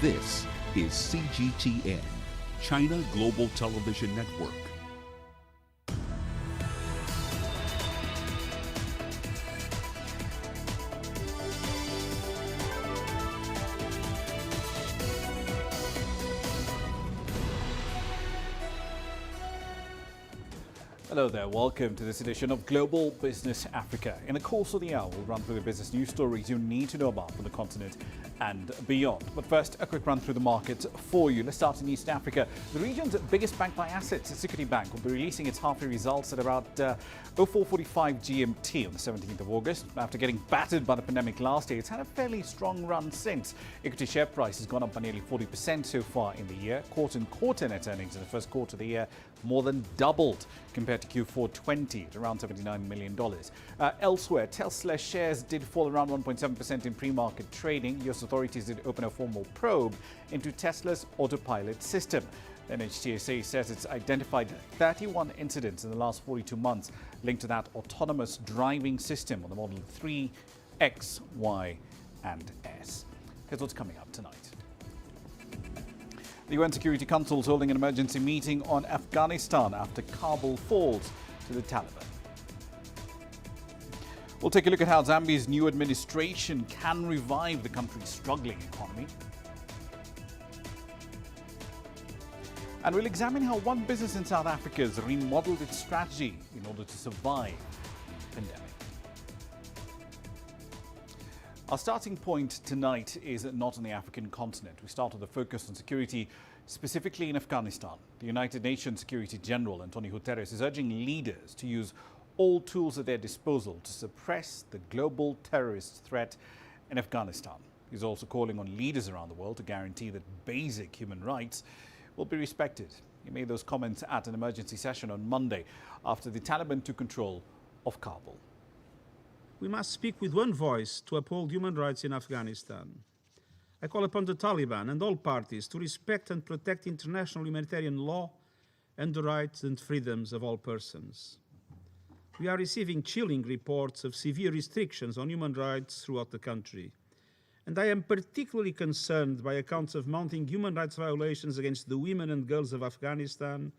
This is CGTN, China Global Television Network. Hello there, welcome to this edition of Global Business Africa. In the course of the hour, we'll run through the business news stories you need to know about from the continent and beyond. But first, a quick run through the markets for you. Let's start in East Africa. The region's biggest bank by assets, Security Bank, will be releasing its half-year results at about 04:45 GMT on the 17th of August. After getting battered by the pandemic last year, it's had a fairly strong run since. Equity share price has gone up by nearly 40% so far in the year. Quarter-on-quarter net earnings in the first quarter of the year more than doubled compared to Q4 20 at around $79 million. Elsewhere, Tesla shares did fall around 1.7% in pre-market trading. US authorities did open a formal probe into Tesla's autopilot system. NHTSA says it's identified 31 incidents in the last 42 months linked to that autonomous driving system on the Model 3, X, Y, and S. Here's what's coming up tonight. The UN Security Council is holding an emergency meeting on Afghanistan after Kabul falls to the Taliban. We'll take a look at how Zambia's new administration can revive the country's struggling economy. And we'll examine how one business in South Africa has remodeled its strategy in order to survive the pandemic. Our starting point tonight is not on the African continent. We start with a focus on security, specifically in Afghanistan. The United Nations Security General, Antonio Guterres, is urging leaders to use all tools at their disposal to suppress the global terrorist threat in Afghanistan. He's also calling on leaders around the world to guarantee that basic human rights will be respected. He made those comments at an emergency session on Monday after the Taliban took control of Kabul. We must speak with one voice to uphold human rights in Afghanistan. I call upon the Taliban and all parties to respect and protect international humanitarian law and the rights and freedoms of all persons. We are receiving chilling reports of severe restrictions on human rights throughout the country. And I am particularly concerned by accounts of mounting human rights violations against the women and girls of Afghanistan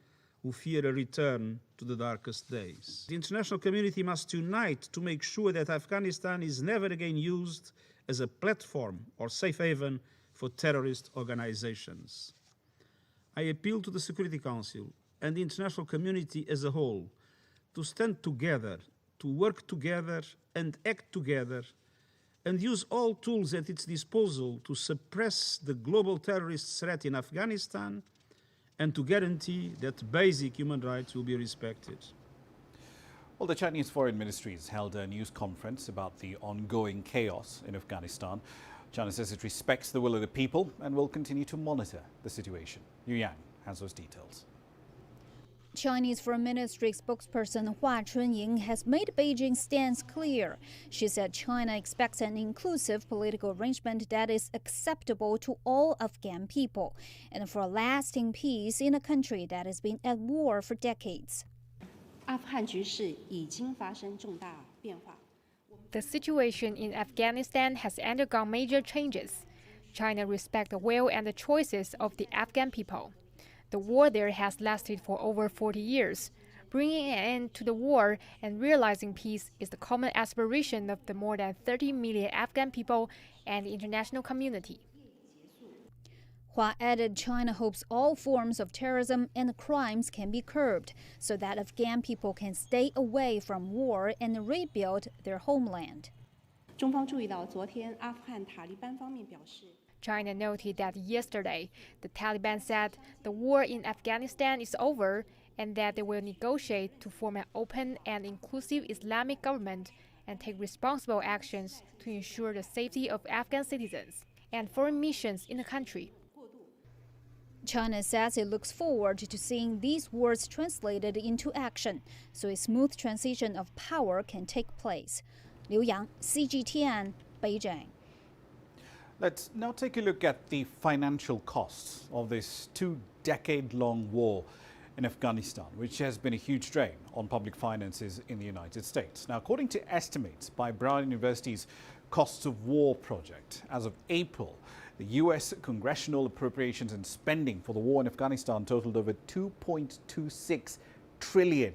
who fear a return to the darkest days. The international community must unite to make sure that Afghanistan is never again used as a platform or safe haven for terrorist organizations. I appeal to the Security Council and the international community as a whole to stand together, to work together and act together, and use all tools at its disposal to suppress the global terrorist threat in Afghanistan and to guarantee that basic human rights will be respected. Well, the Chinese Foreign Ministry has held a news conference about the ongoing chaos in Afghanistan. China says it respects the will of the people and will continue to monitor the situation. Yu Yang has those details. Chinese Foreign Ministry spokesperson Hua Chunying has made Beijing's stance clear. She said China expects an inclusive political arrangement that is acceptable to all Afghan people and for a lasting peace in a country that has been at war for decades. The situation in Afghanistan has undergone major changes. China respects the will and the choices of the Afghan people. The war there has lasted for over 40 years. Bringing an end to the war and realizing peace is the common aspiration of the more than 30 million Afghan people and the international community. Hua added China hopes all forms of terrorism and crimes can be curbed so that Afghan people can stay away from war and rebuild their homeland. China noted that yesterday, the Taliban said the war in Afghanistan is over and that they will negotiate to form an open and inclusive Islamic government and take responsible actions to ensure the safety of Afghan citizens and foreign missions in the country. China says it looks forward to seeing these words translated into action so a smooth transition of power can take place. Liu Yang, CGTN, Beijing. Let's now take a look at the financial costs of this two-decade-long war in Afghanistan, which has been a huge drain on public finances in the United States. Now, according to estimates by Brown University's costs of war project. As of April, the U.S. congressional appropriations and spending for the war in Afghanistan totaled over $2.26 trillion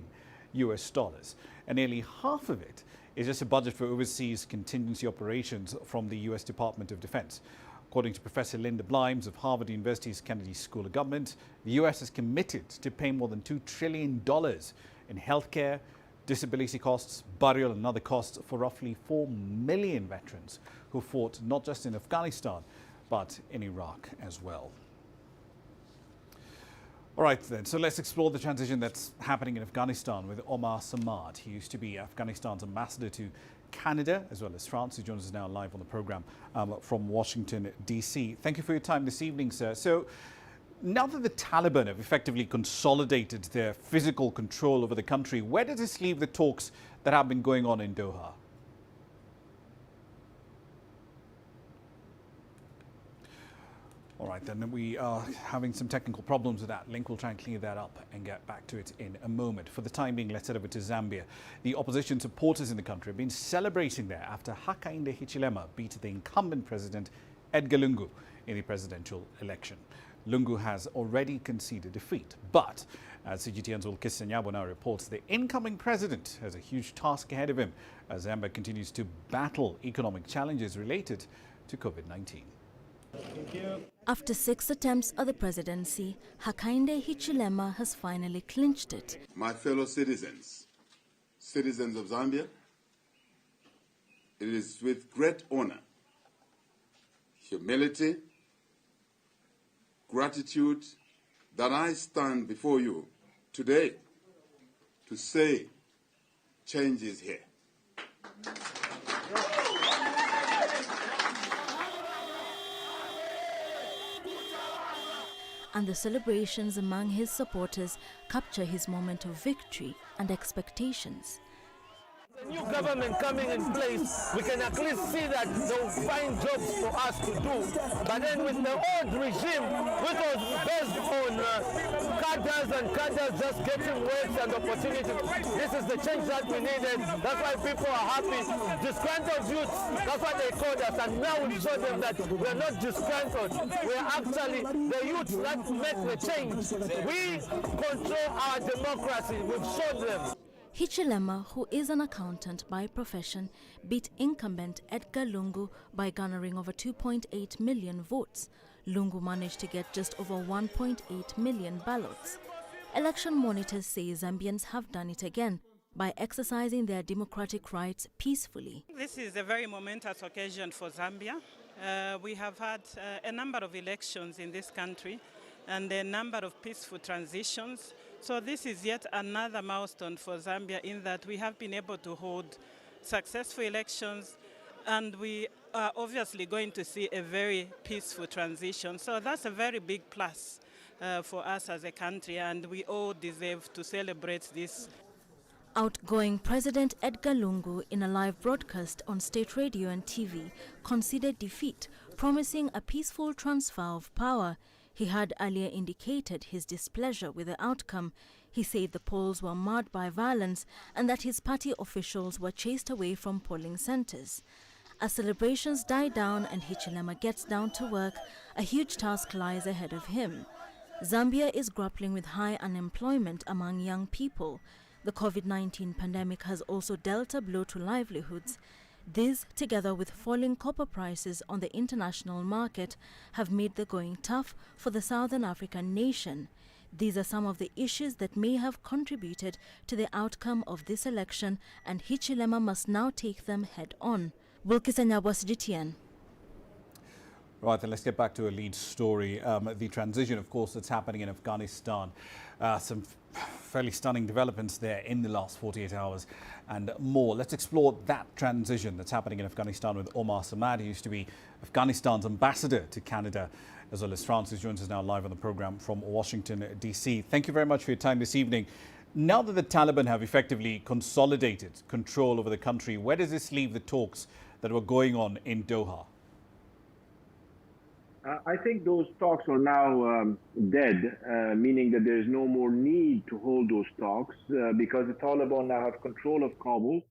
US dollars, and nearly half of it is just a budget for overseas contingency operations from the U.S. Department of Defense. According to Professor Linda Blimes of Harvard University's Kennedy School of Government, the U.S. is committed to pay more than $2 trillion in healthcare, disability costs, burial and other costs for roughly 4 million veterans who fought not just in Afghanistan, but in Iraq as well. All right, then, so let's explore the transition that's happening in Afghanistan with Omar Samad. He used to be Afghanistan's ambassador to Canada as well as France. He joins us now live on the program from Washington, D.C. Thank you for your time this evening, sir. So now that the Taliban have effectively consolidated their physical control over the country, where does this leave the talks that have been going on in Doha? All right, then we are having some technical problems with that link. We'll try and clear that up and get back to it in a moment. For the time being, let's head over to Zambia. The opposition supporters in the country have been celebrating there after Hakainde Hichilema beat the incumbent president Edgar Lungu in the presidential election. Lungu has already conceded defeat, but as CGTN's Ulkis Nyabo now reports, the incoming president has a huge task ahead of him as Zambia continues to battle economic challenges related to COVID-19. After 6 attempts at the presidency, Hakainde Hichilema has finally clinched it. My fellow citizens, citizens of Zambia, it is with great honor, humility, gratitude that I stand before you today to say change is here. And the celebrations among his supporters capture his moment of victory and expectations. The new government coming in place, we can at least see that they'll find jobs for us to do. But then with the old regime, which was based on cadres just getting work and opportunities, this is the change that we needed. That's why people are happy. Disgruntled youths, that's what they called us. And now we show them that we're not disgruntled. We're actually the youths that make the change. We control our democracy. We've showed them. Hichilema, who is an accountant by profession, beat incumbent Edgar Lungu by garnering over 2.8 million votes. Lungu managed to get just over 1.8 million ballots. Election monitors say Zambians have done it again by exercising their democratic rights peacefully. This is a very momentous occasion for Zambia. We have had a number of elections in this country and a number of peaceful transitions. So this is yet another milestone for Zambia in that we have been able to hold successful elections, and we are obviously going to see a very peaceful transition. So that's a very big plus for us as a country, and we all deserve to celebrate this. Outgoing President Edgar Lungu, in a live broadcast on state radio and TV, conceded defeat, promising a peaceful transfer of power. He had earlier indicated his displeasure with the outcome. He said the polls were marred by violence and that his party officials were chased away from polling centers. As celebrations die down and Hichilema gets down to work, a huge task lies ahead of him. Zambia is grappling with high unemployment among young people. The COVID-19 pandemic has also dealt a blow to livelihoods. These, together with falling copper prices on the international market, have made the going tough for the Southern African nation. These are some of the issues that may have contributed to the outcome of this election, and Hichilema must now take them head on. Wilkis Anyabwa, CGTN. Right, then let's get back to a lead story. The transition, of course, that's happening in Afghanistan. Some fairly stunning developments there in the last 48 hours and more. Let's explore that transition that's happening in Afghanistan with Omar Samad. He used to be Afghanistan's ambassador to Canada as well as France, who joins us now live on the program from Washington, D.C. Thank you very much for your time this evening. Now that the Taliban have effectively consolidated control over the country, where does this leave the talks that were going on in Doha? I think those talks are now dead, meaning that there's no more need to hold those talks because the Taliban now have control of Kabul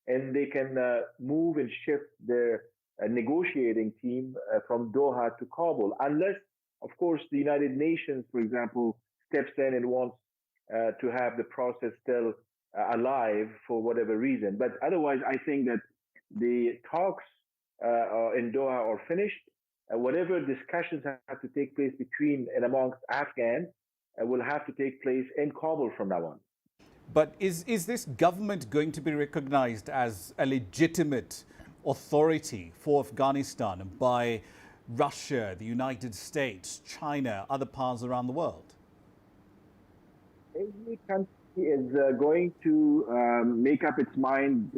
and they can move and shift their negotiating team from Doha to Kabul, unless, of course, the United Nations, for example, steps in and wants to have the process still alive for whatever reason. But otherwise, I think that the talks in Doha are finished. Whatever discussions have to take place between and amongst Afghans will have to take place in Kabul from now on. But is this government going to be recognized as a legitimate authority for Afghanistan by Russia, the United States, China, other parts around the world? Every country is going to make up its mind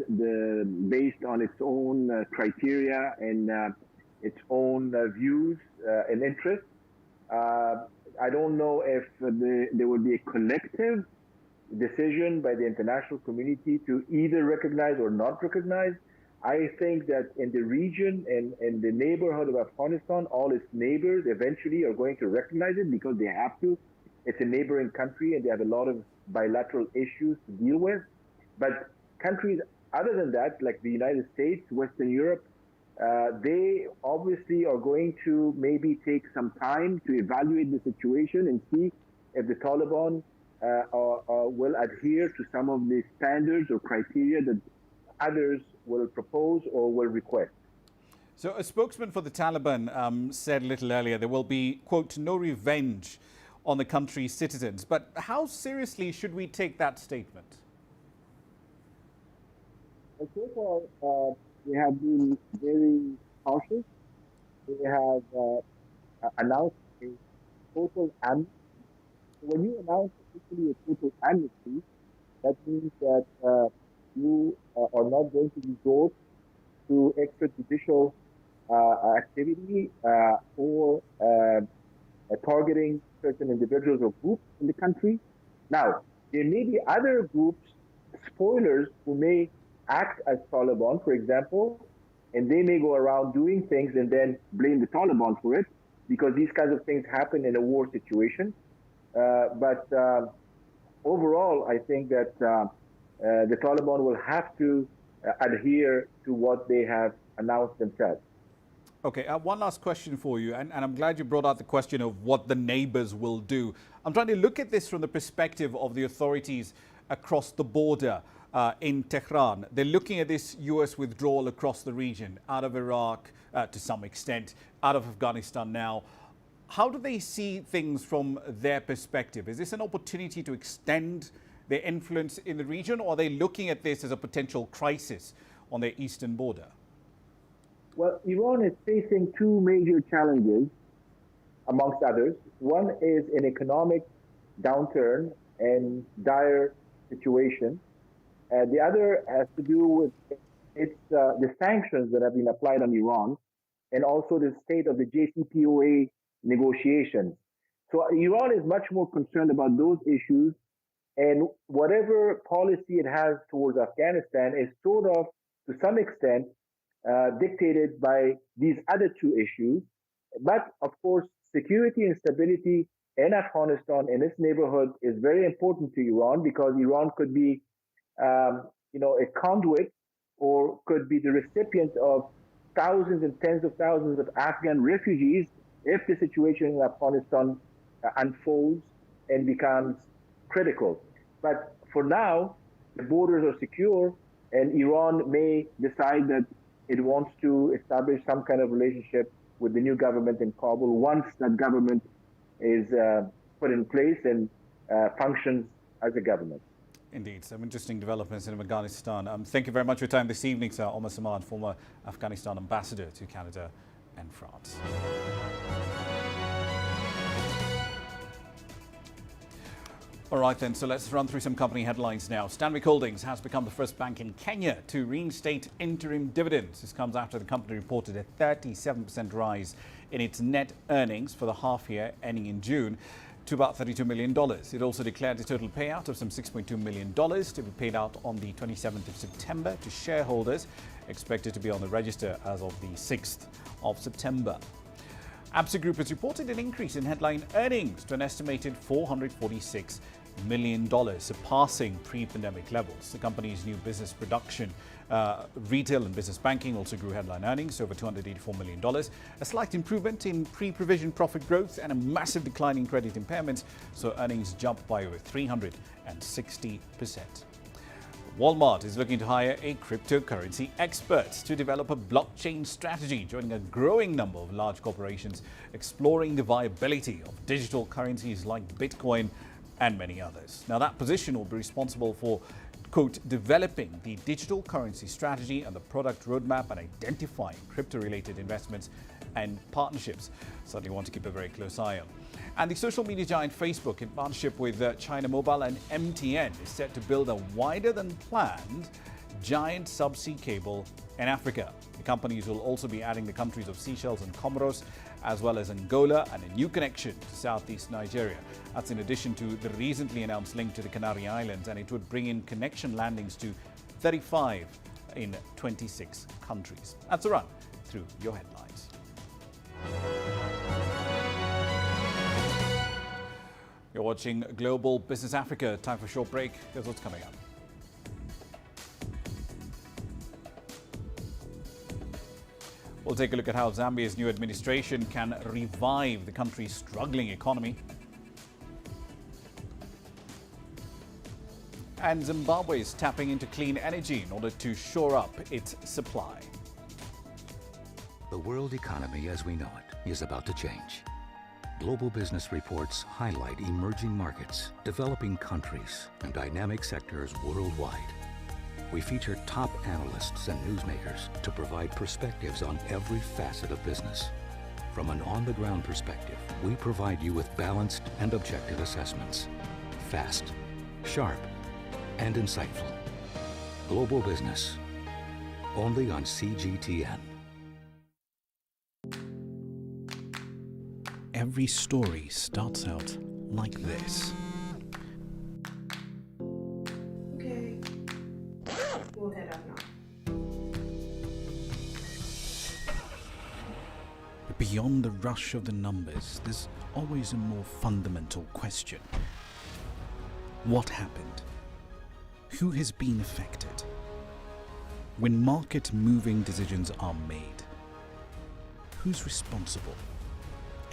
based on its own criteria and its own views and interests. I don't know if there will be a collective decision by the international community to either recognize or not recognize. I think that in the region and in the neighborhood of Afghanistan, all its neighbors eventually are going to recognize it because they have to. It's a neighboring country and they have a lot of bilateral issues to deal with. But countries other than that, like the United States, Western Europe, they obviously are going to maybe take some time to evaluate the situation and see if the Taliban will adhere to some of the standards or criteria that others will propose or will request. So a spokesman for the Taliban said a little earlier there will be, quote, no revenge on the country's citizens. But how seriously should we take that statement? So far, we have been very cautious. We have announced a total amnesty. When you announce officially a total amnesty, that means that you are not going to resort to extrajudicial activity or targeting certain individuals or groups in the country. Now, there may be other groups, spoilers, who may act as Taliban, for example, and they may go around doing things and then blame the Taliban for it, because these kinds of things happen in a war situation. But overall, I think that the Taliban will have to adhere to what they have announced themselves. Okay, one last question for you, and I'm glad you brought out the question of what the neighbors will do. I'm trying to look at this from the perspective of the authorities across the border in Tehran. They're looking at this U.S. withdrawal across the region, out of Iraq to some extent, out of Afghanistan now. How do they see things from their perspective? Is this an opportunity to extend their influence in the region, or are they looking at this as a potential crisis on their eastern border? Well, Iran is facing two major challenges, amongst others. One is an economic downturn and dire situation. The other has to do with the sanctions that have been applied on Iran, and also the state of the JCPOA negotiations. So Iran is much more concerned about those issues, and whatever policy it has towards Afghanistan is sort of, to some extent, dictated by these other two issues. But of course, security and stability in Afghanistan, in its neighborhood, is very important to Iran, because Iran could be, a conduit, or could be the recipient of thousands and tens of thousands of Afghan refugees if the situation in Afghanistan unfolds and becomes critical. But for now, the borders are secure, and Iran may decide that it wants to establish some kind of relationship with the new government in Kabul once that government is put in place and functions as a government. Indeed, some interesting developments in Afghanistan. Thank you very much for your time this evening, Sir Omar Samad, former Afghanistan ambassador to Canada and France. All right then, so let's run through some company headlines now. Stanbic Holdings has become the first bank in Kenya to reinstate interim dividends. This comes after the company reported a 37% rise in its net earnings for the half year ending in June to about $32 million. It also declared a total payout of some $6.2 million to be paid out on the 27th of September to shareholders, expected to be on the register as of the 6th of September. Absa Group has reported an increase in headline earnings to an estimated $446 million, surpassing pre-pandemic levels. The company's new business production, retail and business banking also grew headline earnings over $284 million, a slight improvement in pre-provision profit growth and a massive decline in credit impairments, so earnings jumped by over 360%. Walmart is looking to hire a cryptocurrency expert to develop a blockchain strategy, joining a growing number of large corporations exploring the viability of digital currencies like Bitcoin and many others. Now, that position will be responsible for, quote, developing the digital currency strategy and the product roadmap and identifying crypto-related investments and partnerships. Certainly want to keep a very close eye on. And the social media giant Facebook, in partnership with China Mobile and MTN, is set to build a wider-than-planned giant subsea cable in Africa. The companies will also be adding the countries of Seychelles and Comoros, as well as Angola, and a new connection to southeast Nigeria. That's in addition to the recently announced link to the Canary Islands, and it would bring in connection landings to 35 in 26 countries. That's a run through your headlines. You're watching Global Business Africa. Time for a short break. Here's what's coming up. We'll take a look at how Zambia's new administration can revive the country's struggling economy. And Zimbabwe is tapping into clean energy in order to shore up its supply. The world economy as we know it is about to change. Global business reports highlight emerging markets, developing countries, and dynamic sectors worldwide. We feature top analysts and newsmakers to provide perspectives on every facet of business. From an on-the-ground perspective, we provide you with balanced and objective assessments. Fast, sharp, and insightful. Global Business, only on CGTN. Every story starts out like this. Okay. We'll head up now. But beyond the rush of the numbers, there's always a more fundamental question. What happened? Who has been affected? When market-moving decisions are made, who's responsible?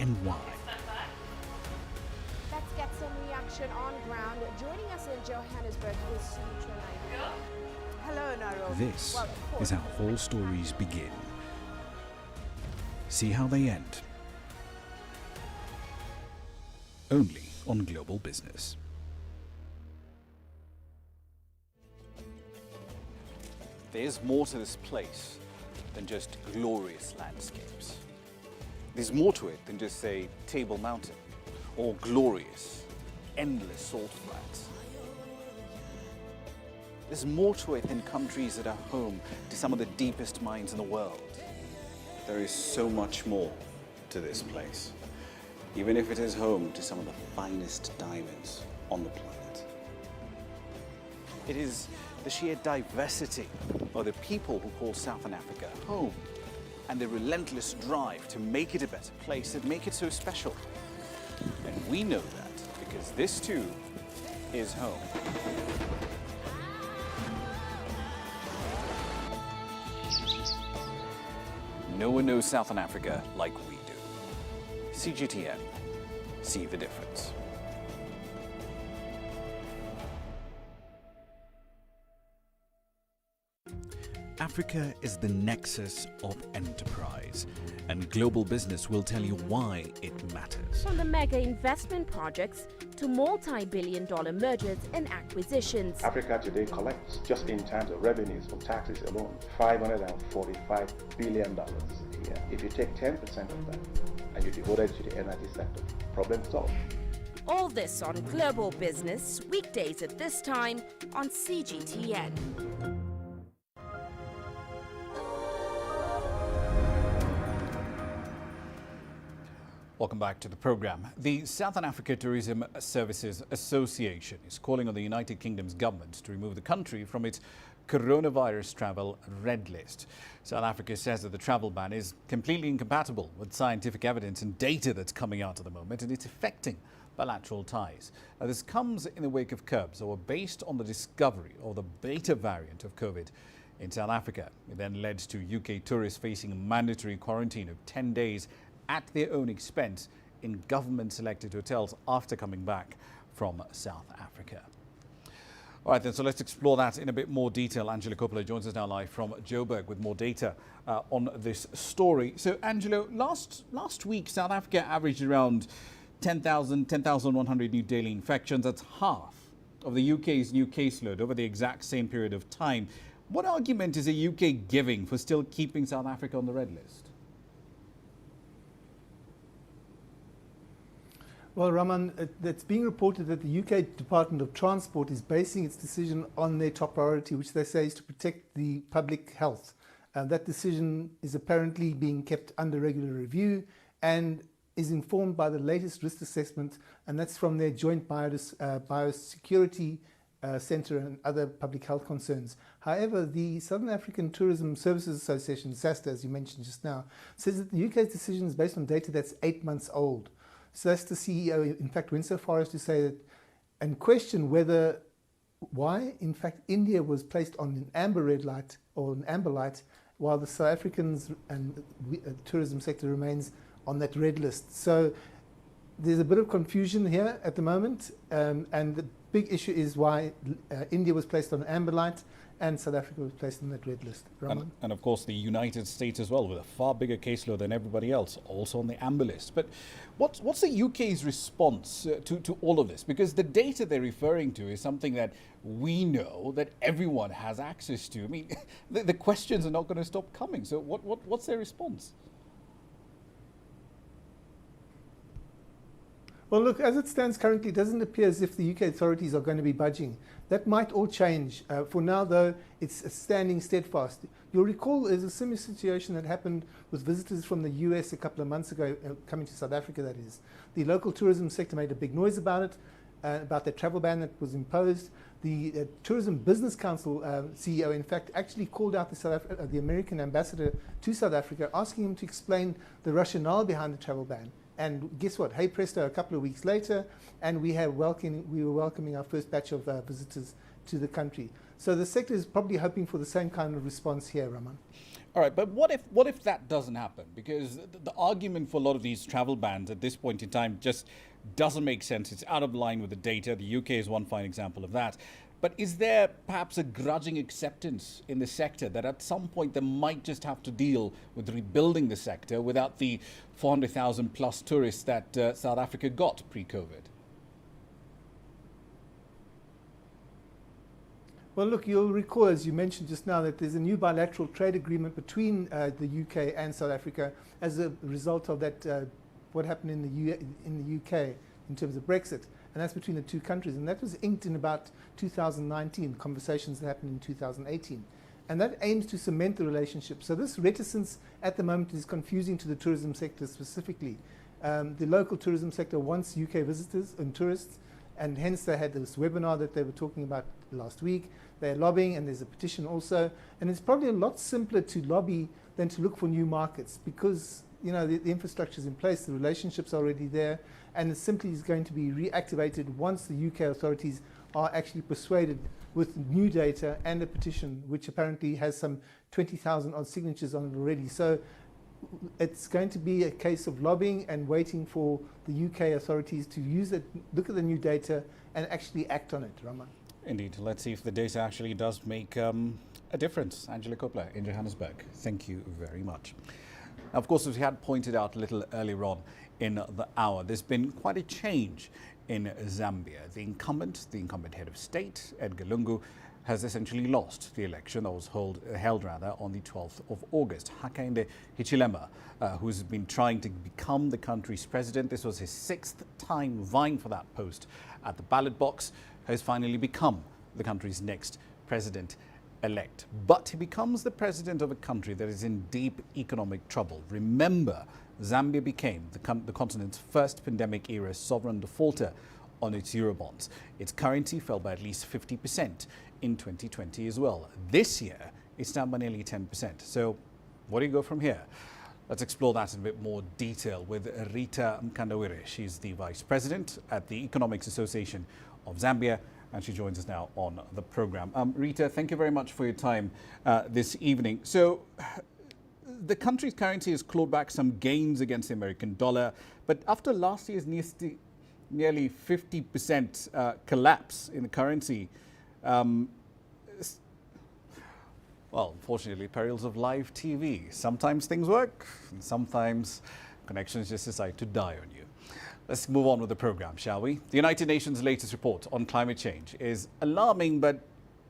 And why? Let's get some reaction on ground. Joining us in Johannesburg is Sumitra Nairobi. Hello, Nairobi. This is how whole stories begin. See how they end. Only on Global Business. There's more to this place than just glorious landscapes. There's more to it than just, say, Table Mountain or glorious, endless salt flats. There's more to it than countries that are home to some of the deepest mines in the world. There is so much more to this place, even if it is home to some of the finest diamonds on the planet. It is the sheer diversity of the people who call Southern Africa home, and the relentless drive to make it a better place that make it so special. And we know that because this too is home. No one knows Southern Africa like we do. CGTN, see the difference. Africa is the nexus of enterprise, and Global Business will tell you why it matters. From the mega investment projects to multi-billion-dollar mergers and acquisitions. Africa today collects, just in terms of revenues from taxes alone, $545 billion a year. If you take 10% of that and you devote it to the energy sector, problem solved. All this on Global Business, weekdays at this time on CGTN. Welcome back to the program. The Southern Africa Tourism Services Association is calling on the United Kingdom's government to remove the country from its coronavirus travel red list. South Africa says that the travel ban is completely incompatible with scientific evidence and data that's coming out at the moment, and it's affecting bilateral ties. Now, this comes in the wake of curbs that were based on the discovery of the beta variant of COVID in South Africa. It then led to UK tourists facing a mandatory quarantine of 10 days at their own expense in government-selected hotels after coming back from South Africa. All right, then, so let's explore that in a bit more detail. Angela Coppola joins us now live from Joburg with more data on this story. So, Angelo, last week, South Africa averaged around 10,100 new daily infections. That's half of the UK's new caseload over the exact same period of time. What argument is the UK giving for still keeping South Africa on the red list? Well, Raman, it's being reported that the UK Department of Transport is basing its decision on their top priority, which they say is to protect the public health. That decision is apparently being kept under regular review and is informed by the latest risk assessment, and that's from their joint biosecurity Centre and other public health concerns. However, the Southern African Tourism Services Association, SASTA, as you mentioned just now, says that the UK's decision is based on data that's 8 months old. So that's the CEO, in fact, went so far as to say that and question why, in fact, India was placed on an amber red light or an amber light, while the South Africans and tourism sector remains on that red list. So there's a bit of confusion here at the moment, and the big issue is why India was placed on an amber light and South Africa was placed on that red list. And of course the United States as well, with a far bigger caseload than everybody else, also on the amber list. But what's the UK's response to all of this? Because the data they're referring to is something that we know that everyone has access to. I mean, the questions are not going to stop coming. So what's their response? Well, look, as it stands currently, it doesn't appear as if the UK authorities are going to be budging. That might all change. For now, though, it's standing steadfast. You'll recall there's a similar situation that happened with visitors from the US a couple of months ago, coming to South Africa, that is. The local tourism sector made a big noise about it, about the travel ban that was imposed. The Tourism Business Council CEO, in fact, actually called out the American ambassador to South Africa, asking him to explain the rationale behind the travel ban. And guess what? Hey presto, a couple of weeks later, and we were welcoming our first batch of visitors to the country. So the sector is probably hoping for the same kind of response here, Raman. All right, but what if that doesn't happen? Because the argument for a lot of these travel bans at this point in time just doesn't make sense. It's out of line with the data. The UK is one fine example of that. But is there perhaps a grudging acceptance in the sector that at some point they might just have to deal with rebuilding the sector without the 400,000 plus tourists that South Africa got pre-COVID? Well, look, you'll recall, as you mentioned just now, that there's a new bilateral trade agreement between the UK and South Africa as a result of that, what happened in the UK in terms of Brexit. And that's between the two countries. And that was inked in about 2019, conversations that happened in 2018. And that aims to cement the relationship. So this reticence at the moment is confusing to the tourism sector specifically. The local tourism sector wants UK visitors and tourists, and hence they had this webinar that they were talking about last week. They're lobbying, and there's a petition also. And it's probably a lot simpler to lobby than to look for new markets because the infrastructure is in place, the relationship's already there, and it simply is going to be reactivated once the UK authorities are actually persuaded with new data and a petition, which apparently has some 20,000 odd signatures on it already. So it's going to be a case of lobbying and waiting for the UK authorities to use it, look at the new data, and actually act on it, Ramah. Indeed. Let's see if the data actually does make a difference. Angela Coppola in Johannesburg, thank you very much. Now, of course, as we had pointed out a little earlier on in the hour, there's been quite a change in Zambia. The incumbent head of state, Edgar Lungu, has essentially lost the election that was held on the 12th of August. Hakainde Hichilema, who's been trying to become the country's president, this was his 6th time vying for that post at the ballot box, has finally become the country's next president-elect. But he becomes the president of a country that is in deep economic trouble. Remember, Zambia became the continent's first pandemic-era sovereign defaulter on its Eurobonds. Its currency fell by at least 50% in 2020 as well. This year, it's down by nearly 10%. So where do you go from here? Let's explore that in a bit more detail with Rita Mkandawire. She's the Vice President at the Economics Association of Zambia, and she joins us now on the program. Rita, thank you very much for your time this evening. So, the country's currency has clawed back some gains against the American dollar, but after last year's nearly 50% collapse in the currency, well, unfortunately, perils of live TV. Sometimes things work, and sometimes connections just decide to die on you. Let's move on with the program, shall we? The United Nations' latest report on climate change is alarming, but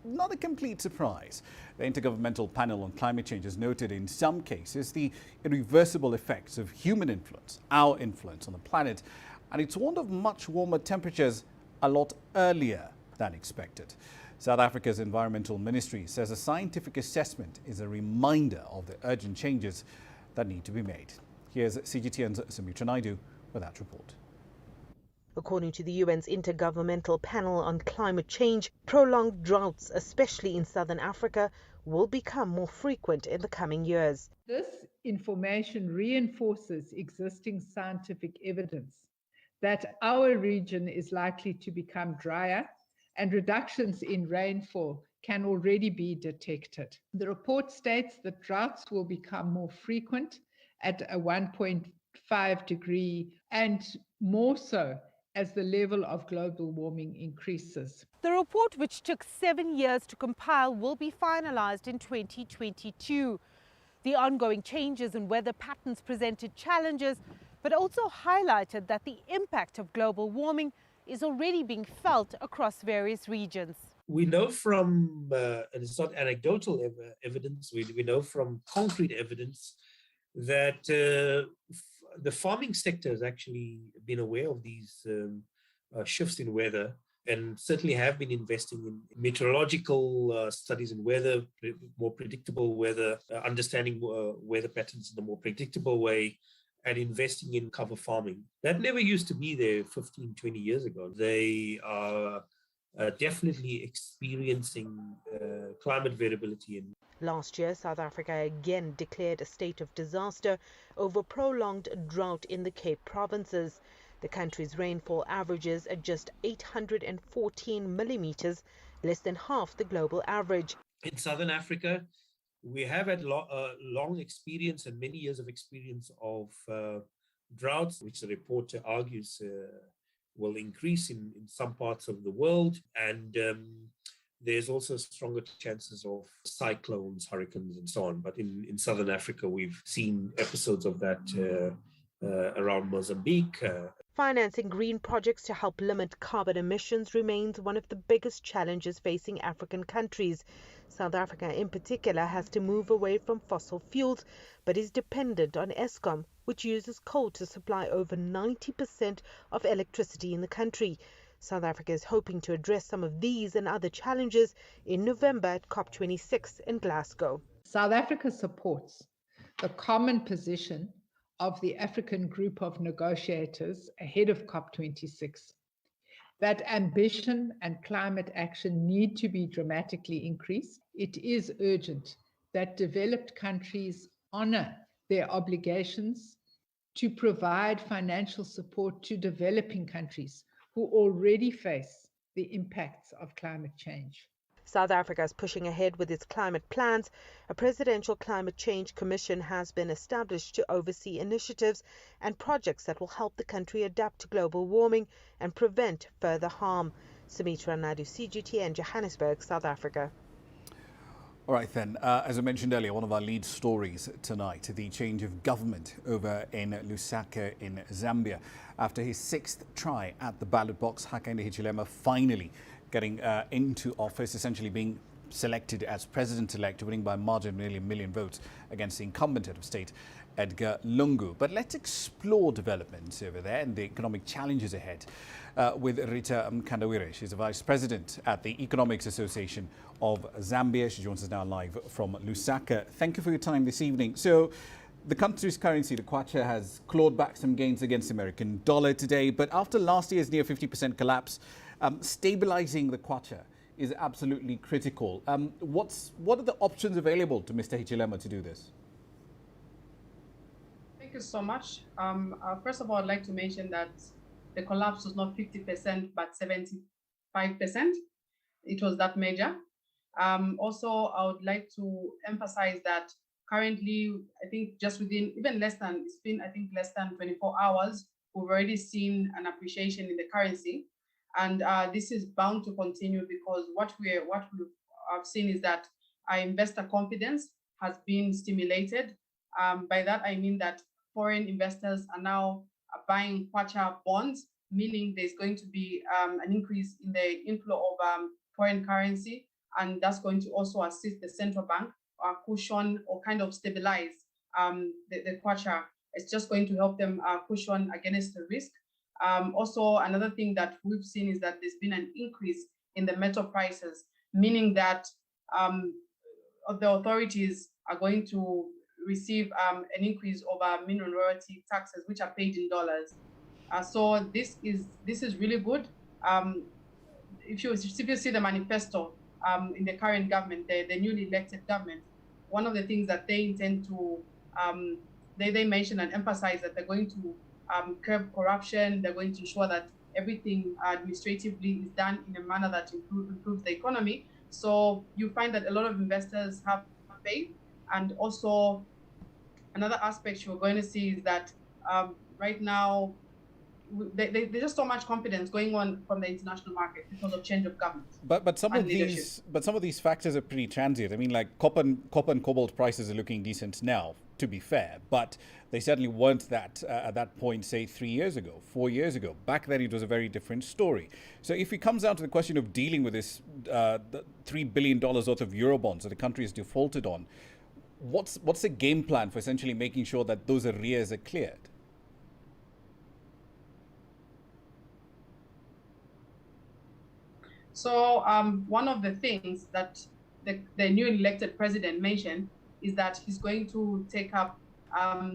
not a complete surprise. The Intergovernmental Panel on Climate Change has noted in some cases the irreversible effects of human influence, our influence on the planet, and it's warned of much warmer temperatures a lot earlier than expected. South Africa's Environmental Ministry says a scientific assessment is a reminder of the urgent changes that need to be made. Here's CGTN's Sumitra Naidu with that report. According to the UN's Intergovernmental Panel on Climate Change, prolonged droughts, especially in southern Africa, will become more frequent in the coming years. This information reinforces existing scientific evidence that our region is likely to become drier, and reductions in rainfall can already be detected. The report states that droughts will become more frequent at a 1.5 degree and more so as the level of global warming increases. The report, which took 7 years to compile, will be finalized in 2022. The ongoing changes in weather patterns presented challenges, but also highlighted that the impact of global warming is already being felt across various regions. We know from, and it's not anecdotal evidence, we know from concrete evidence that the farming sector has actually been aware of these shifts in weather and certainly have been investing in meteorological studies in weather, more predictable weather, understanding weather patterns in a more predictable way, and investing in cover farming. That never used to be there 15, 20 years ago. They are definitely experiencing climate variability. Last year, South Africa again declared a state of disaster over prolonged drought in the Cape Provinces. The country's rainfall averages at just 814 millimeters, less than half the global average. In Southern Africa, we have had long experience and many years of experience of droughts, which the report argues will increase in some parts of the world. And there's also stronger chances of cyclones, hurricanes, and so on. But in Southern Africa, we've seen episodes of that around Mozambique. Financing green projects to help limit carbon emissions remains one of the biggest challenges facing African countries. South Africa in particular has to move away from fossil fuels, but is dependent on Eskom, which uses coal to supply over 90% of electricity in the country. South Africa is hoping to address some of these and other challenges in November at COP26 in Glasgow. South Africa supports the common position of the African group of negotiators ahead of COP26, that ambition and climate action need to be dramatically increased. It is urgent that developed countries honor their obligations to provide financial support to developing countries who already face the impacts of climate change. South Africa is pushing ahead with its climate plans. A presidential climate change commission has been established to oversee initiatives and projects that will help the country adapt to global warming and prevent further harm. Sumitra Naidu, CGTN, Johannesburg, South Africa. All right then, as I mentioned earlier, one of our lead stories tonight, the change of government over in Lusaka in Zambia. After his 6th try at the ballot box, Hakainde Hichilema finally getting into office, essentially being selected as president-elect, winning by a margin of nearly 1 million votes against the incumbent head of state, Edgar Lungu. But let's explore developments over there and the economic challenges ahead with Rita Mkandawire. She's the vice president at the Economics Association of Zambia. She joins us now live from Lusaka. Thank you for your time this evening. So, the country's currency, the kwacha, has clawed back some gains against the American dollar today. But after last year's near 50% collapse, stabilizing the kwacha is absolutely critical. What are the options available to Mr. Hichilema to do this? Thank you so much. First of all, I'd like to mention that the collapse was not 50%, but 75%. It was that major. Also, I would like to emphasize that currently, I think just within less than 24 hours, we've already seen an appreciation in the currency. And this is bound to continue because what we have seen is that our investor confidence has been stimulated. By that, I mean that foreign investors are now buying kwacha bonds, meaning there's going to be an increase in the inflow of foreign currency, and that's going to also assist the central bank cushion or kind of stabilize the kwacha. It's just going to help them cushion against the risk. Also, another thing that we've seen is that there's been an increase in the metal prices, meaning that the authorities are going to receive an increase of mineral royalty taxes, which are paid in dollars. So this is really good. If you see the manifesto in the current government, the newly elected government, one of the things that they intend to they mention and emphasize that they're going to curb corruption. They're going to ensure that everything administratively is done in a manner that improves the economy. So you find that a lot of investors have faith. And also another aspect you're going to see is that right now there's just so much confidence going on from the international market because of change of government. But some of these factors are pretty transient. I mean, like copper and cobalt prices are looking decent now, to be fair, but they certainly weren't that at that point, say 3 years ago, 4 years ago. Back then, it was a very different story. So if it comes down to the question of dealing with this $3 billion worth of Eurobonds that the country has defaulted on, what's the game plan for essentially making sure that those arrears are cleared? So one of the things that the new elected president mentioned is that he's going to take up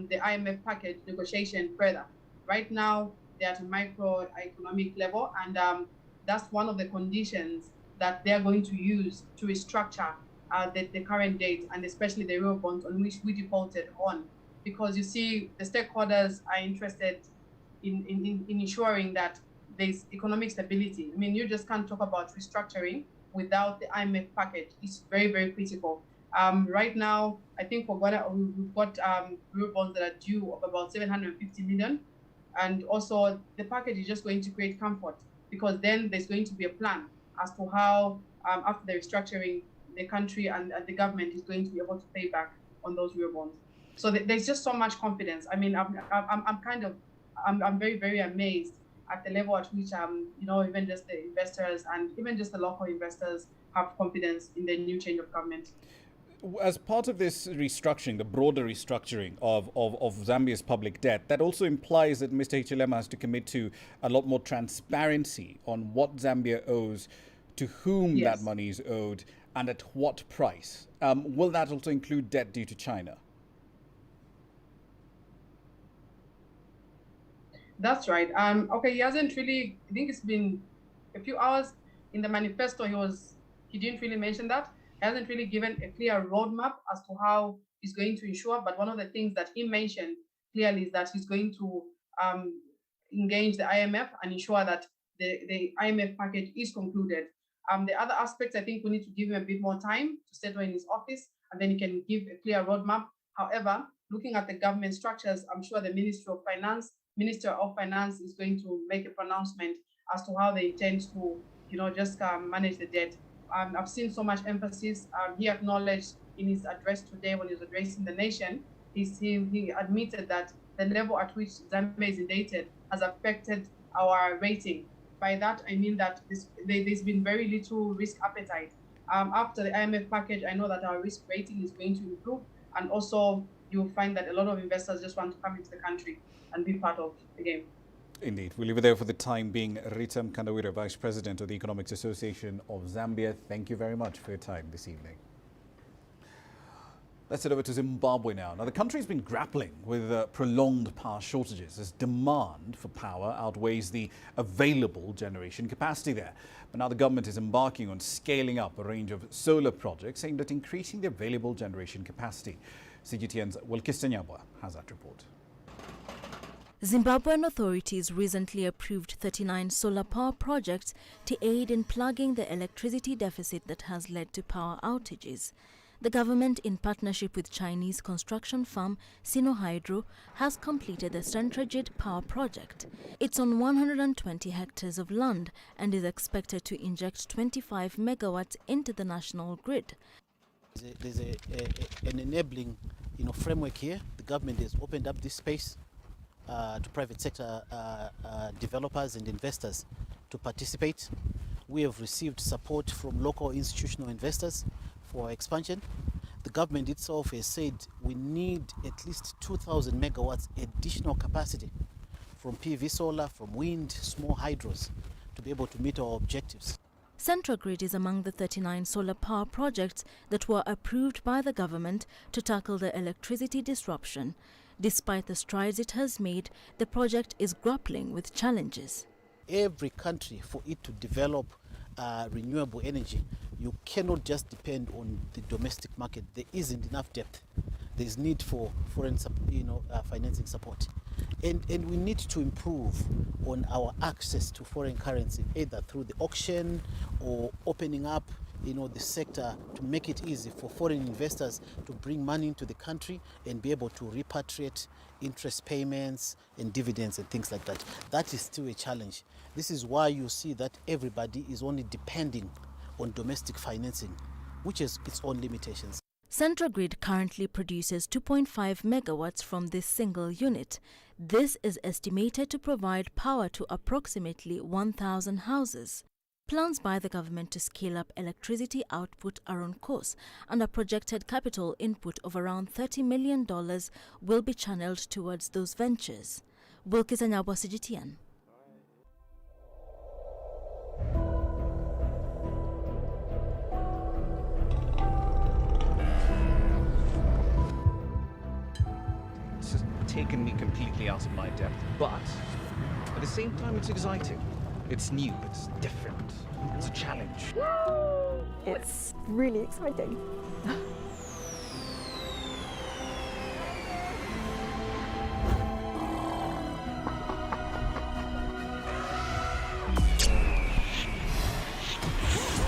the IMF package negotiation further. Right now, they're at a microeconomic level, and that's one of the conditions that they're going to use to restructure the current debt, and especially the Eurobonds on which we defaulted on. Because you see, the stakeholders are interested in ensuring that there's economic stability. I mean, you just can't talk about restructuring without the IMF package. It's very, very critical. Right now, I think we've got Eurobonds that are due of about 750 million. And also the package is just going to create comfort because then there's going to be a plan as to how after the restructuring, the country and the government is going to be able to pay back on those Eurobonds. So there's just so much confidence. I mean, I'm very, very amazed at the level at which even just the investors and even just the local investors have confidence in the new change of government. As part of this restructuring, the broader restructuring of Zambia's public debt, that also implies that Mr. Hichilema has to commit to a lot more transparency on what Zambia owes, to whom that money is owed, and at what price. Will that also include debt due to China? That's right. Okay, he hasn't really, I think it's been a few hours in the manifesto, he didn't really mention that. He hasn't really given a clear roadmap as to how he's going to ensure, but one of the things that he mentioned clearly is that he's going to engage the IMF and ensure that the IMF package is concluded. The other aspects, I think we need to give him a bit more time to settle in his office, and then he can give a clear roadmap. However, looking at the government structures, I'm sure the Minister of Finance is going to make a pronouncement as to how they intend to, just manage the debt. I've seen so much emphasis. He acknowledged in his address today when he was addressing the nation, he admitted that the level at which Zambia is indebted has affected our rating. By that, I mean that there's been very little risk appetite. After the IMF package, I know that our risk rating is going to improve. And also, you'll find that a lot of investors just want to come into the country and be part of the game. Indeed. We'll leave it there for the time being. Rita Mkandawira, Vice President of the Economics Association of Zambia, thank you very much for your time this evening. Let's head over to Zimbabwe now. Now, the country's been grappling with prolonged power shortages as demand for power outweighs the available generation capacity there. But now the government is embarking on scaling up a range of solar projects aimed at increasing the available generation capacity. CGTN's Wilkis Nyabwa has that report. Zimbabwean authorities recently approved 39 solar power projects to aid in plugging the electricity deficit that has led to power outages. The government, in partnership with Chinese construction firm Sinohydro, has completed the Centragrid power project. It's on 120 hectares of land and is expected to inject 25 megawatts into the national grid. There's an enabling framework here. The government has opened up this space to private sector developers and investors to participate. We have received support from local institutional investors for expansion. The government itself has said we need at least 2,000 megawatts additional capacity from PV solar, from wind, small hydros to be able to meet our objectives. Centragrid is among the 39 solar power projects that were approved by the government to tackle the electricity disruption. Despite the strides it has made, the project is grappling with challenges. Every country, for it to develop renewable energy, you cannot just depend on the domestic market. There isn't enough depth. There's need for foreign financing support. And we need to improve on our access to foreign currency, either through the auction or opening up the sector to make it easy for foreign investors to bring money into the country and be able to repatriate interest payments and dividends and things like that. That is still a challenge. This is why you see that everybody is only depending on domestic financing, which has its own limitations. Centragrid currently produces 2.5 megawatts from this single unit. This is estimated to provide power to approximately 1,000 houses. Plans by the government to scale up electricity output are on course, and a projected capital input of around $30 million will be channeled towards those ventures. Wilkis Anyabwa, CGTN. This has taken me completely out of my depth, but at the same time it's exciting. It's new, it's different, it's a challenge. It's really exciting.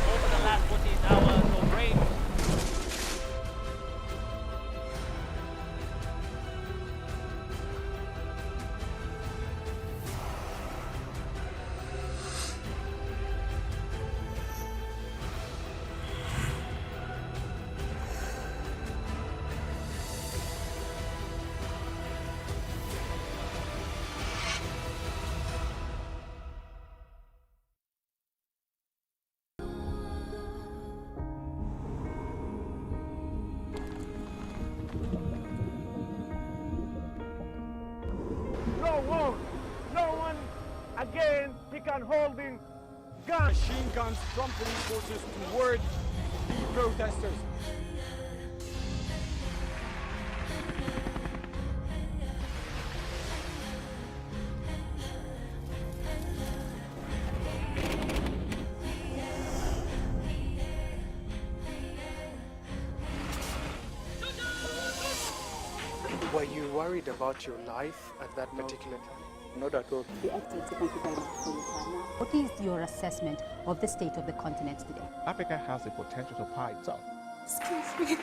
Over the last 14 hours of rain. No one again began holding guns. Machine guns from police forces towards the protesters. Were you worried about your life at that particular time? Not at all. Thank you very much for your time. What is your assessment of the state of the continent today? Africa has the potential to power itself. Excuse me.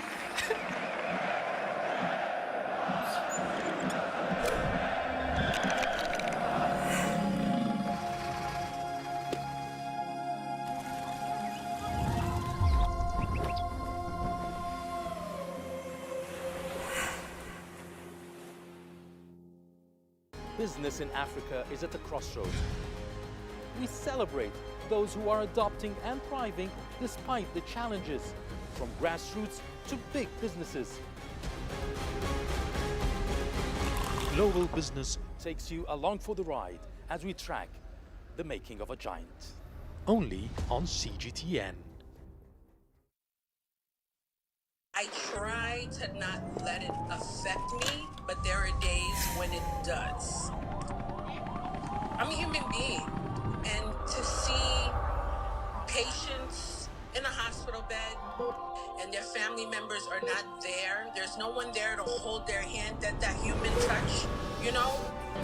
Business in Africa is at the crossroads. We celebrate those who are adopting and thriving despite the challenges, from grassroots to big businesses. Global Business takes you along for the ride as we track the making of a giant. Only on CGTN. I try to not let it affect me, but there are days when it does. I'm a human being, and to see patients in a hospital bed and their family members are not there, there's no one there to hold their hand, that human touch, I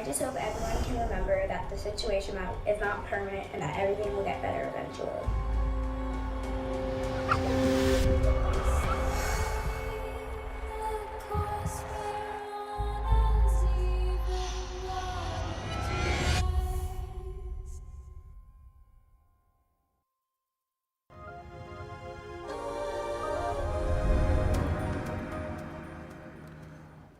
just hope everyone can remember that the situation is not permanent and that everything will get better eventually.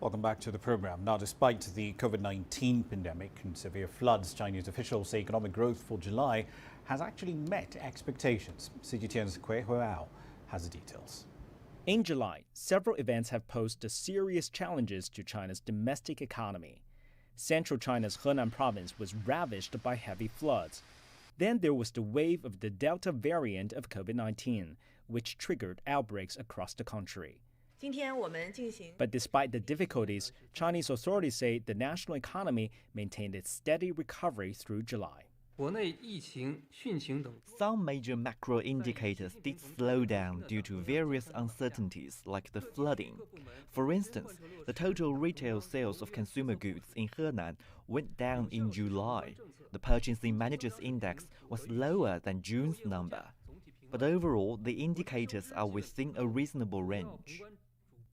Welcome back to the program. Now, despite the COVID-19 pandemic and severe floods, Chinese officials say economic growth for July has actually met expectations. CGTN's Kui Huao has the details. In July, several events have posed serious challenges to China's domestic economy. Central China's Henan province was ravaged by heavy floods. Then there was the wave of the Delta variant of COVID-19, which triggered outbreaks across the country. But despite the difficulties, Chinese authorities say the national economy maintained its steady recovery through July. Some major macro indicators did slow down due to various uncertainties like the flooding. For instance, the total retail sales of consumer goods in Henan went down in July. The Purchasing Managers' Index was lower than June's number. But overall, the indicators are within a reasonable range.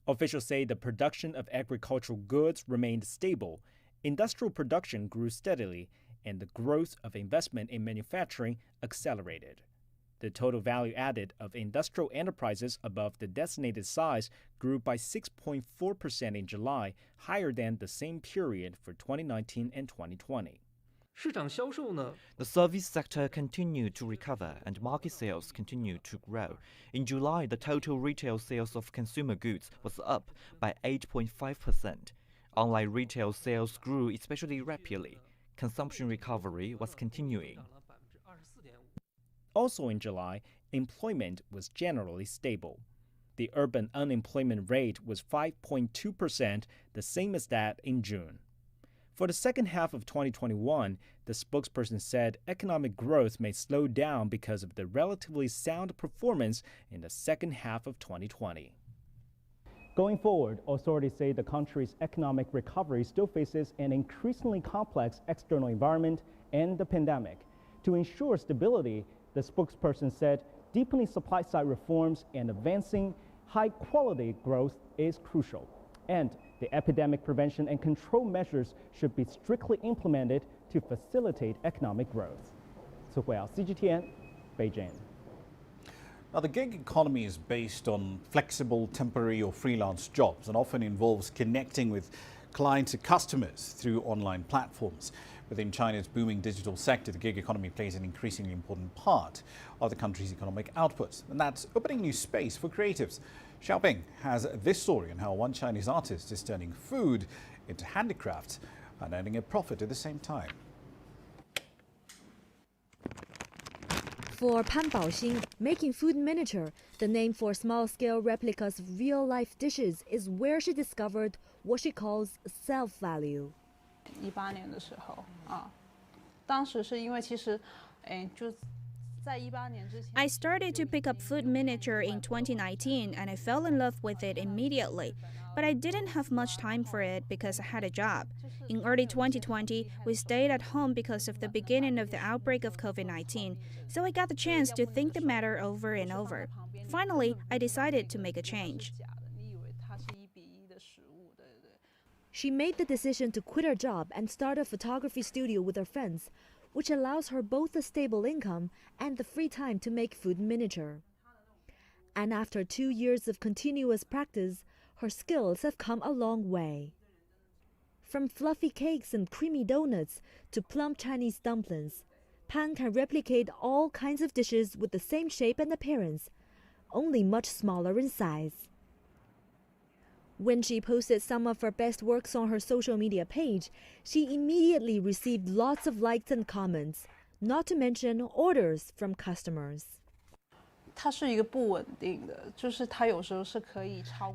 Officials say the production of agricultural goods remained stable, industrial production grew steadily, and the growth of investment in manufacturing accelerated. The total value added of industrial enterprises above the designated size grew by 6.4% in July, higher than the same period for 2019 and 2020. The service sector continued to recover and market sales continued to grow. In July, the total retail sales of consumer goods was up by 8.5%. Online retail sales grew especially rapidly. Consumption recovery was continuing. Also in July, employment was generally stable. The urban unemployment rate was 5.2%, the same as that in June. For the second half of 2021, the spokesperson said economic growth may slow down because of the relatively sound performance in the second half of 2020. Going forward, authorities say the country's economic recovery still faces an increasingly complex external environment and the pandemic. To ensure stability, the spokesperson said deepening supply-side reforms and advancing high-quality growth is crucial. And the epidemic prevention and control measures should be strictly implemented to facilitate economic growth. Su Huiao, CGTN, Beijing. Now, the gig economy is based on flexible, temporary or freelance jobs and often involves connecting with clients and customers through online platforms. Within China's booming digital sector, the gig economy plays an increasingly important part of the country's economic output, and that's opening new space for creatives. Xiaoping has this story on how one Chinese artist is turning food into handicrafts and earning a profit at the same time. For Pan Baoxing, making food miniature, the name for small-scale replicas of real-life dishes, is where she discovered what she calls self-value. I started to pick up food miniature in 2019 and I fell in love with it immediately. But I didn't have much time for it because I had a job. In early 2020, we stayed at home because of the beginning of the outbreak of COVID-19, so I got the chance to think the matter over and over. Finally, I decided to make a change. She made the decision to quit her job and start a photography studio with her friends, which allows her both a stable income and the free time to make food miniature. And after 2 years of continuous practice, her skills have come a long way. From fluffy cakes and creamy donuts to plump Chinese dumplings, Pan can replicate all kinds of dishes with the same shape and appearance, only much smaller in size. When she posted some of her best works on her social media page, she immediately received lots of likes and comments, not to mention orders from customers.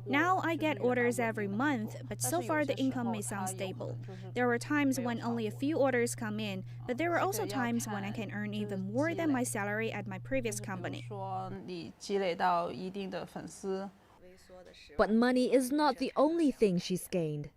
Now I get orders every month, but so far the income may sound stable. There are times when only a few orders come in, but there are also times when I can earn even more than my salary at my previous company. But money is not the only thing she's gained.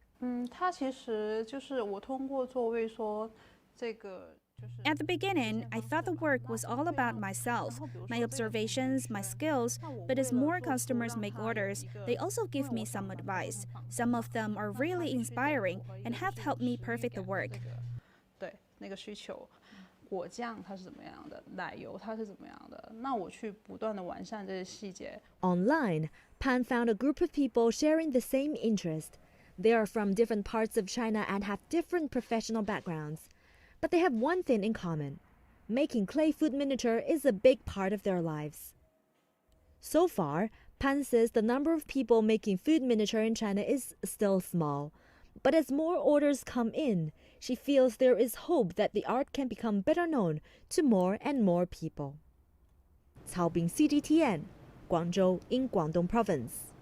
At the beginning, I thought the work was all about myself, my observations, my skills, but as more customers make orders, they also give me some advice. Some of them are really inspiring and have helped me perfect the work. Online, Pan found a group of people sharing the same interest. They are from different parts of China and have different professional backgrounds. But they have one thing in common. Making clay food miniature is a big part of their lives. So far, Pan says the number of people making food miniature in China is still small. But as more orders come in, she feels there is hope that the art can become better known to more and more people. Cao Bing, CGTN, Guangzhou in Guangdong Province.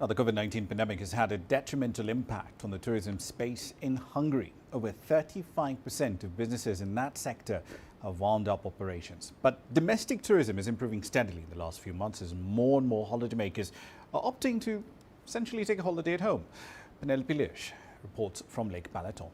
Now, the COVID-19 pandemic has had a detrimental impact on the tourism space in Hungary. Over 35% of businesses in that sector have wound up operations. But domestic tourism is improving steadily in the last few months as more and more holidaymakers are opting to essentially take a holiday at home. Penelope Lish reports from Lake Balaton.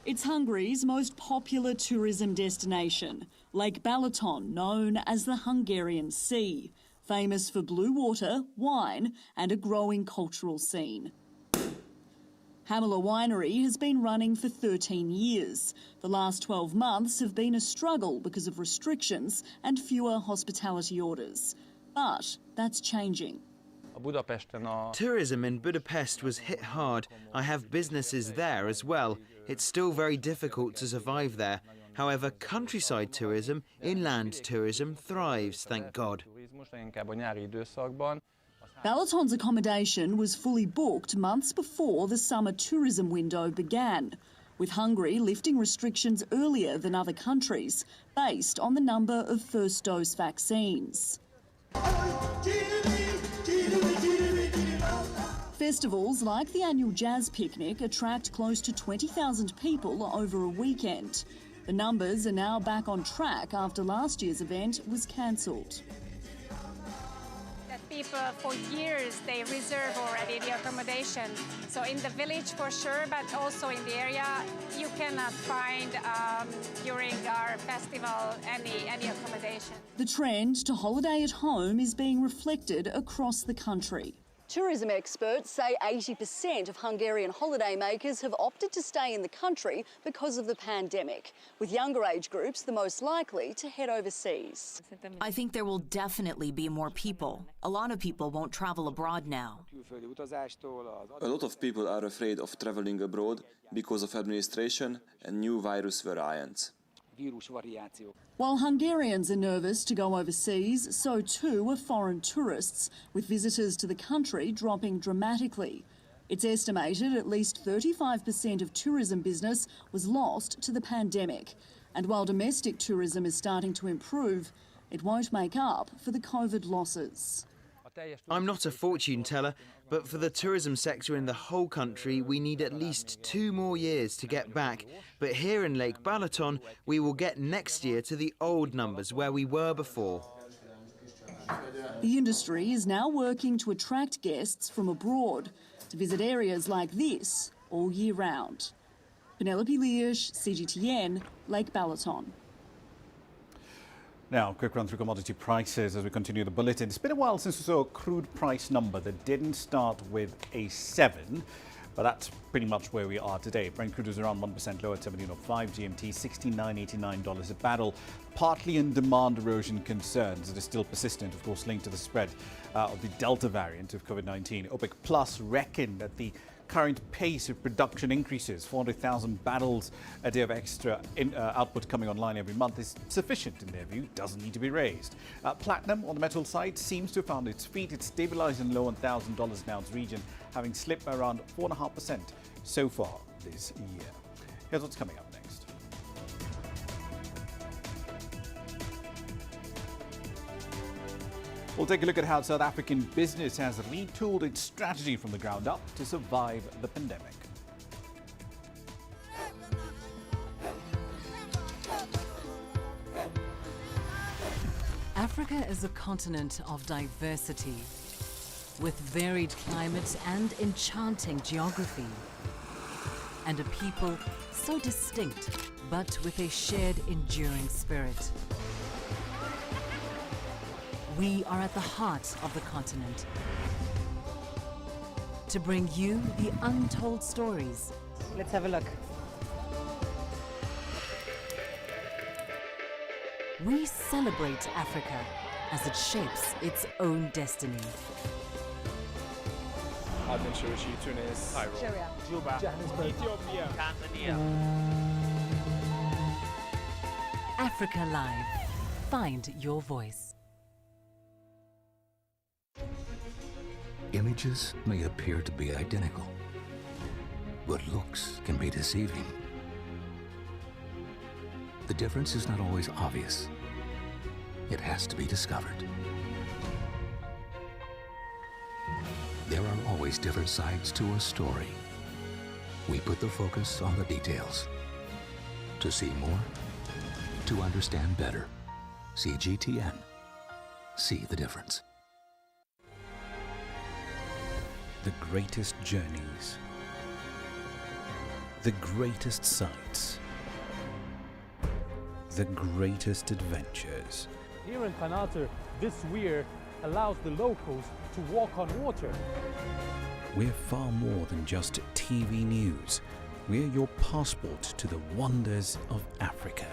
It's Hungary's most popular tourism destination, Lake Balaton, known as the Hungarian Sea, famous for blue water, wine and a growing cultural scene. Hamela Winery has been running for 13 years. The last 12 months have been a struggle because of restrictions and fewer hospitality orders. But that's changing. Tourism in Budapest was hit hard. I have businesses there as well. It's still very difficult to survive there. However, countryside tourism, inland tourism thrives, thank God. Balaton's accommodation was fully booked months before the summer tourism window began, with Hungary lifting restrictions earlier than other countries based on the number of first-dose vaccines. Festivals like the annual Jazz Picnic attract close to 20,000 people over a weekend. The numbers are now back on track after last year's event was cancelled. People for years, they reserve already the accommodation. So in the village for sure, but also in the area, you cannot find during our festival any accommodation. The trend to holiday at home is being reflected across the country. Tourism experts say 80% of Hungarian holidaymakers have opted to stay in the country because of the pandemic, with younger age groups the most likely to head overseas. I think there will definitely be more people. A lot of people won't travel abroad now. A lot of people are afraid of traveling abroad because of administration and new virus variants. While Hungarians are nervous to go overseas, so too are foreign tourists, with visitors to the country dropping dramatically. It's estimated at least 35% of tourism business was lost to the pandemic. And while domestic tourism is starting to improve, it won't make up for the COVID losses. I'm not a fortune teller, but for the tourism sector in the whole country, we need at least 2 more years to get back. But here in Lake Balaton, we will get next year to the old numbers where we were before. The industry is now working to attract guests from abroad to visit areas like this all year round. Penelope Lish, CGTN, Lake Balaton. Now, quick run through commodity prices as we continue the bulletin. It's been a while since we saw a crude price number that didn't start with a 7, but that's pretty much where we are today. Brent crude is around 1% lower at $17.05, GMT $69.89 a barrel, partly in demand erosion concerns that are still persistent, of course, linked to the spread of the Delta variant of COVID-19. OPEC Plus reckoned that the current pace of production increases, 400,000 barrels a day of extra output coming online every month, is sufficient in their view, doesn't need to be raised. Platinum on the metal side seems to have found its feet. It's stabilizing low $1,000 an ounce region, having slipped by around 4.5% so far this year. Here's what's coming up next. We'll take a look at how South African business has retooled its strategy from the ground up to survive the pandemic. Africa is a continent of diversity, with varied climates and enchanting geography, and a people so distinct, but with a shared enduring spirit. We are at the heart of the continent to bring you the untold stories. Let's have a look. We celebrate Africa as it shapes its own destiny. I've been Djibouti, Tunis, Cairo, Juba, Johannesburg, Ethiopia, Tanzania. Africa Live. Find your voice. Images may appear to be identical, but looks can be deceiving. The difference is not always obvious. It has to be discovered. There are always different sides to a story. We put the focus on the details. To see more, to understand better. CGTN. See the difference. The greatest journeys, the greatest sights, the greatest adventures. Here in Kanater, this weir allows the locals to walk on water. We're far more than just TV news. We're your passport to the wonders of Africa.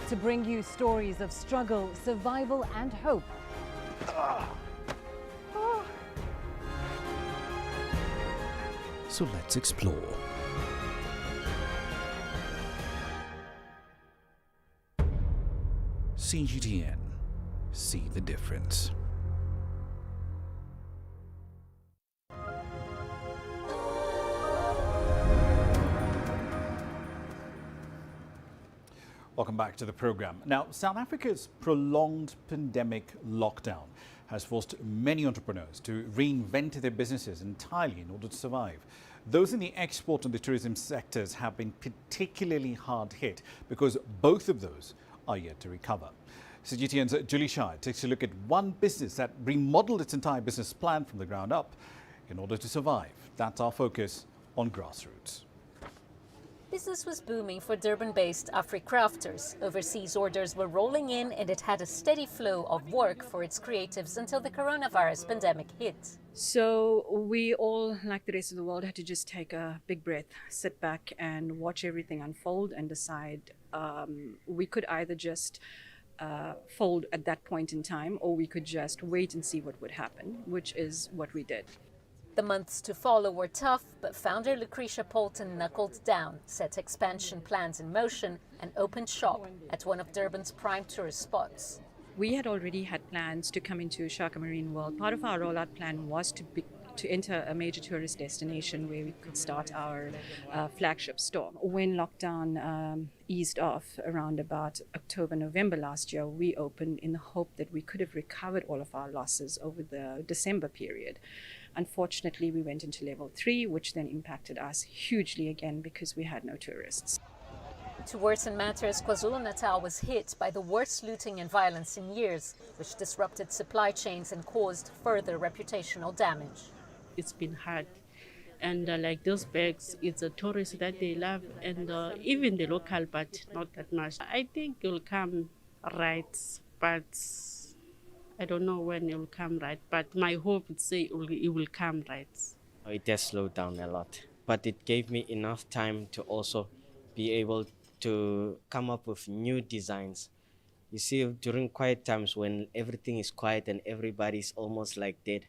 To bring you stories of struggle, survival, and hope. So let's explore. CGTN. See the difference. Welcome back to the program. Now, South Africa's prolonged pandemic lockdown has forced many entrepreneurs to reinvent their businesses entirely in order to survive. Those in the export and the tourism sectors have been particularly hard hit because both of those are yet to recover. CGTN's Julie Shire takes a look at one business that remodeled its entire business plan from the ground up in order to survive. That's our focus on grassroots. Business was booming for Durban-based AfriCrafters. Overseas orders were rolling in and it had a steady flow of work for its creatives until the coronavirus pandemic hit. So we all, like the rest of the world, had to just take a big breath, sit back and watch everything unfold and decide we could either just fold at that point in time or we could just wait and see what would happen, which is what we did. The months to follow were tough, but founder Lucretia Poulton knuckled down, set expansion plans in motion, and opened shop at one of Durban's prime tourist spots. We had already had plans to come into Shaka Marine World. Part of our rollout plan was to enter a major tourist destination where we could start our flagship store. When lockdown eased off around about October, November last year, we opened in the hope that we could have recovered all of our losses over the December period. Unfortunately, we went into level 3, which then impacted us hugely again because we had no tourists. To worsen matters, KwaZulu-Natal was hit by the worst looting and violence in years, which disrupted supply chains and caused further reputational damage. It's been hard. And like those bags, it's a tourist that they love, and even the local, but not that much. I think it will come right, but I don't know when it will come right. But my hope is say it will come right. It has slowed down a lot, but it gave me enough time to also be able to come up with new designs. You see, during quiet times when everything is quiet and everybody's almost like dead,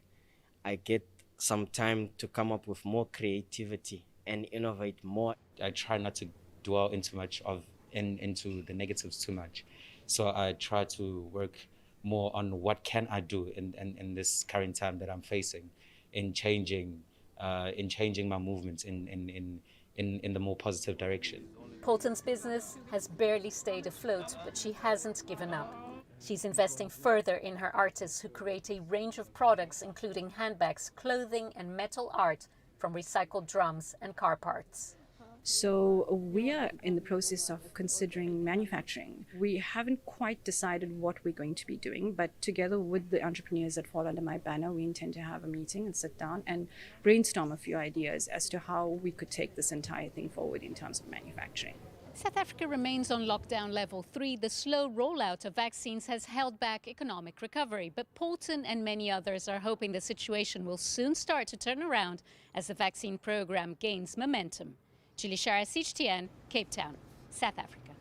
I get some time to come up with more creativity and innovate more. I try not to dwell into the negatives too much. So I try to work more on what can I do in this current time that I'm facing, in changing my movements in the more positive direction. Poulton's business has barely stayed afloat, but she hasn't given up. She's investing further in her artists who create a range of products including handbags, clothing and metal art from recycled drums and car parts. So we are in the process of considering manufacturing. We haven't quite decided what we're going to be doing, but together with the entrepreneurs that fall under my banner, we intend to have a meeting and sit down and brainstorm a few ideas as to how we could take this entire thing forward in terms of manufacturing. South Africa remains on lockdown level 3. The slow rollout of vaccines has held back economic recovery, but Paulton and many others are hoping the situation will soon start to turn around as the vaccine program gains momentum. Julie Shara, CGTN, Cape Town, South Africa.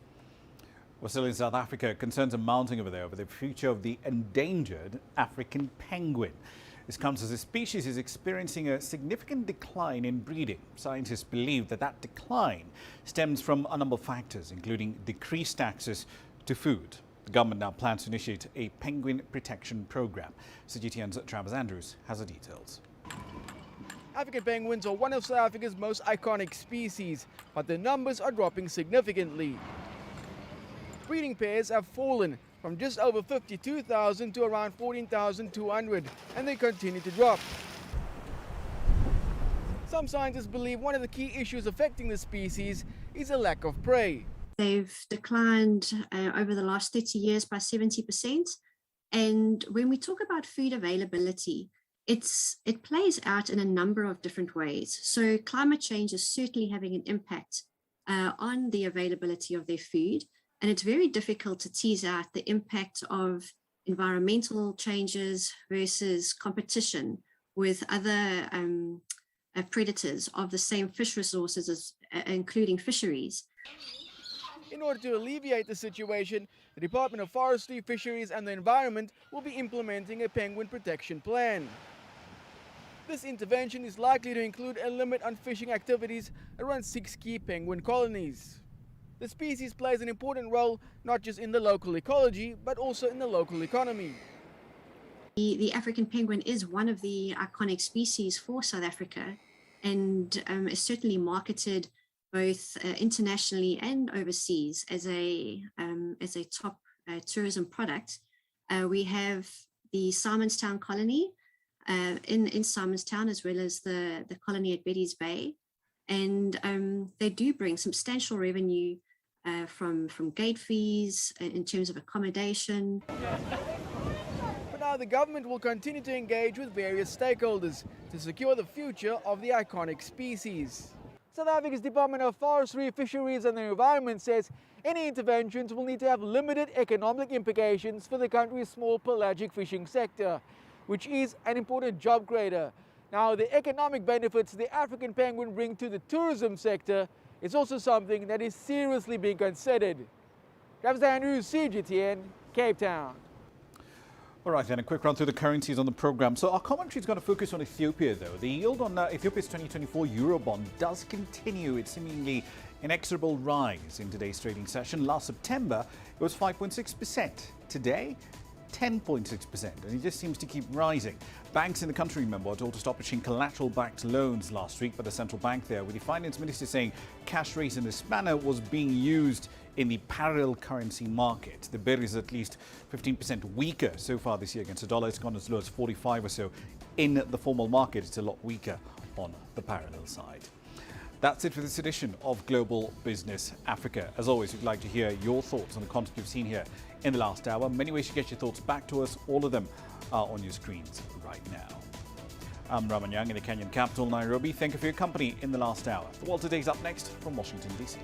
Well, still in South Africa, concerns are mounting over there over the future of the endangered African penguin. This comes as the species is experiencing a significant decline in breeding. Scientists believe that that decline stems from a number of factors, including decreased access to food. The government now plans to initiate a penguin protection program. CGTN's Travis Andrews has the details. African penguins are one of South Africa's most iconic species, but their numbers are dropping significantly. Breeding pairs have fallen from just over 52,000 to around 14,200, and they continue to drop. Some scientists believe one of the key issues affecting the species is a lack of prey. They've declined over the last 30 years by 70%. And when we talk about food availability, it plays out in a number of different ways. So climate change is certainly having an impact on the availability of their food. And it's very difficult to tease out the impact of environmental changes versus competition with other predators of the same fish resources, including fisheries. In order to alleviate the situation, the Department of Forestry, Fisheries and the Environment will be implementing a penguin protection plan. This intervention is likely to include a limit on fishing activities around 6 key penguin colonies. The species plays an important role not just in the local ecology, but also in the local economy. The African penguin is one of the iconic species for South Africa and is certainly marketed both internationally and overseas as a top tourism product. We have the Simonstown colony in Simonstown, as well as the colony at Betty's Bay, and they do bring substantial revenue from gate fees in terms of accommodation. But now the government will continue to engage with various stakeholders to secure the future of the iconic species. South Africa's Department of Forestry, Fisheries and the Environment says any interventions will need to have limited economic implications for the country's small pelagic fishing sector, which is an important job creator. Now, the economic benefits the African penguin bring to the tourism sector is also something that is seriously being considered. Travis Andrews, CGTN, Cape Town. All right, then a quick run through the currencies on the program. So our commentary is going to focus on Ethiopia, though. The yield on Ethiopia's 2024 Eurobond does continue its seemingly inexorable rise in today's trading session. Last September, it was 5.6%. Today, 10.6%, and it just seems to keep rising. Banks in the country, remember, are told to stop issuing collateral-backed loans last week by the central bank there, with the finance minister saying cash raised in this manner was being used in the parallel currency market. The birr is at least 15% weaker so far this year against the dollar. It's gone as low as 45 or so in the formal market. It's a lot weaker on the parallel side. That's it for this edition of Global Business Africa. As always, we'd like to hear your thoughts on the content you've seen here in the last hour. Many ways to get your thoughts back to us. All of them are on your screens right now. I'm Ramah Nyang in the Kenyan capital, Nairobi. Thank you for your company in the last hour. The World Today is up next from Washington, D.C.